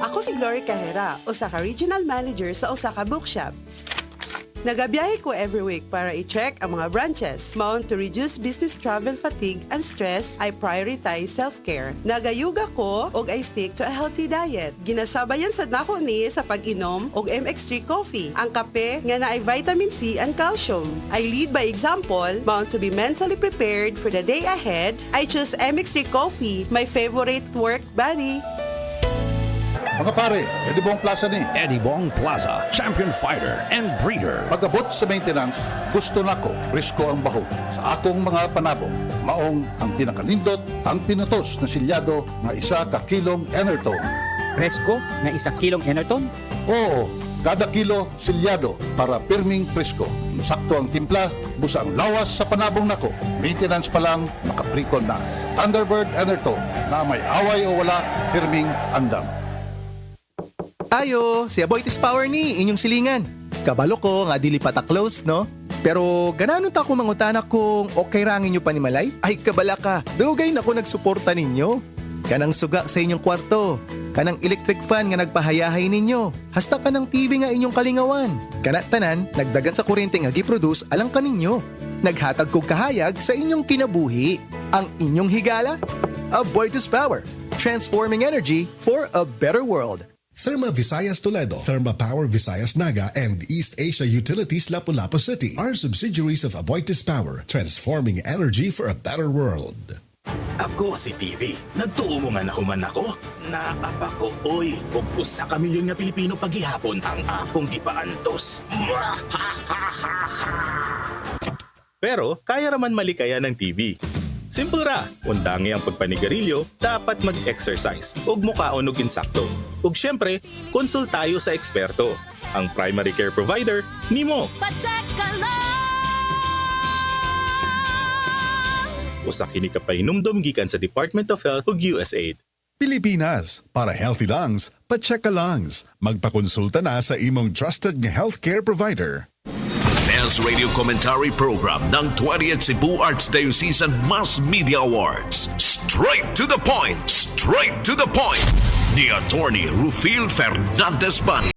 Ako si Glory Cajera, Osaka Regional Manager sa Osaka Bookshop. Nagabiyahe ko every week para i-check ang mga branches. Maon to reduce business travel fatigue and stress, I prioritize self-care. Nagayuga ko og I stick to a healthy diet. Ginasabayan sad nako ni sa pag-inom og MX3 coffee. Ang kape nga naay vitamin C and calcium. I lead by example. Maon to be mentally prepared for the day ahead, I choose MX3 coffee, my favorite work buddy. Mga pare, Eddie Bong Plaza ni. Eddie Bong Plaza, champion fighter and breeder. Pag-abot sa maintenance, gusto nako risko ang baho sa akong mga panabo. Maong ang pinakanindot, ang pinutos na silyado nga 1 ka kilong Enerton. Presko na 1 kilong Enerton? Oo, kada kilo silyado para pirming presko. Sakto ang timpla, busa ang lawas sa panabong nako. Maintenance pa lang, nakaprikon na. Thunderbird Enerton na may away o wala, pirming andam. Ayo, si Aboitiz Power ni, inyong silingan. Kabalo ko nga dili pa ta close, no? Pero ganano ta ko mangutanak kung okay rangin nyo pa ni Malay? Ay kabala ka, dugay na ko nagsuporta ninyo. Kanang suga sa inyong kwarto, kanang electric fan nga nagpahayahay ninyo, hasta kanang TV nga inyong kalingawan. Kanat tanan, nagdagan sa kuryente nga giproduce alang kaninyo. Naghatag kog kahayag sa inyong kinabuhi. Ang inyong higala? Aboitiz Power, transforming energy for a better world. Therma Visayas Toledo, Therma Power Visayas Naga, and East Asia Utilities Lapu-Lapu City are subsidiaries of Aboitiz Power, transforming energy for a better world. Ako si TV. Nagtuo mo nga nahuman ako. Naapa ko, oy. Ug usa ka milyon nga Pilipino paghihapon ang akong gipaantos. Pero kaya raman malikaya ng TV. Simple ra, undangi ang pagpanigarilyo, dapat mag-exercise, ug mukaon og insakto. Ug syempre, konsul tayo sa eksperto, ang primary care provider nimo. Pa-check ka lang! Usa kini ka pahinumdom gikan sa Department of Health ug USAID. Pilipinas, para healthy lungs, pa-check ka lungs. Magpakonsulta na sa imong trusted nga healthcare provider. Best Radio Commentary Program ng 20th Cebu Arts Diocesan Mass Media Awards. Straight to the point! Straight to the point! Ni Attorney Rufil Fernandez Bani.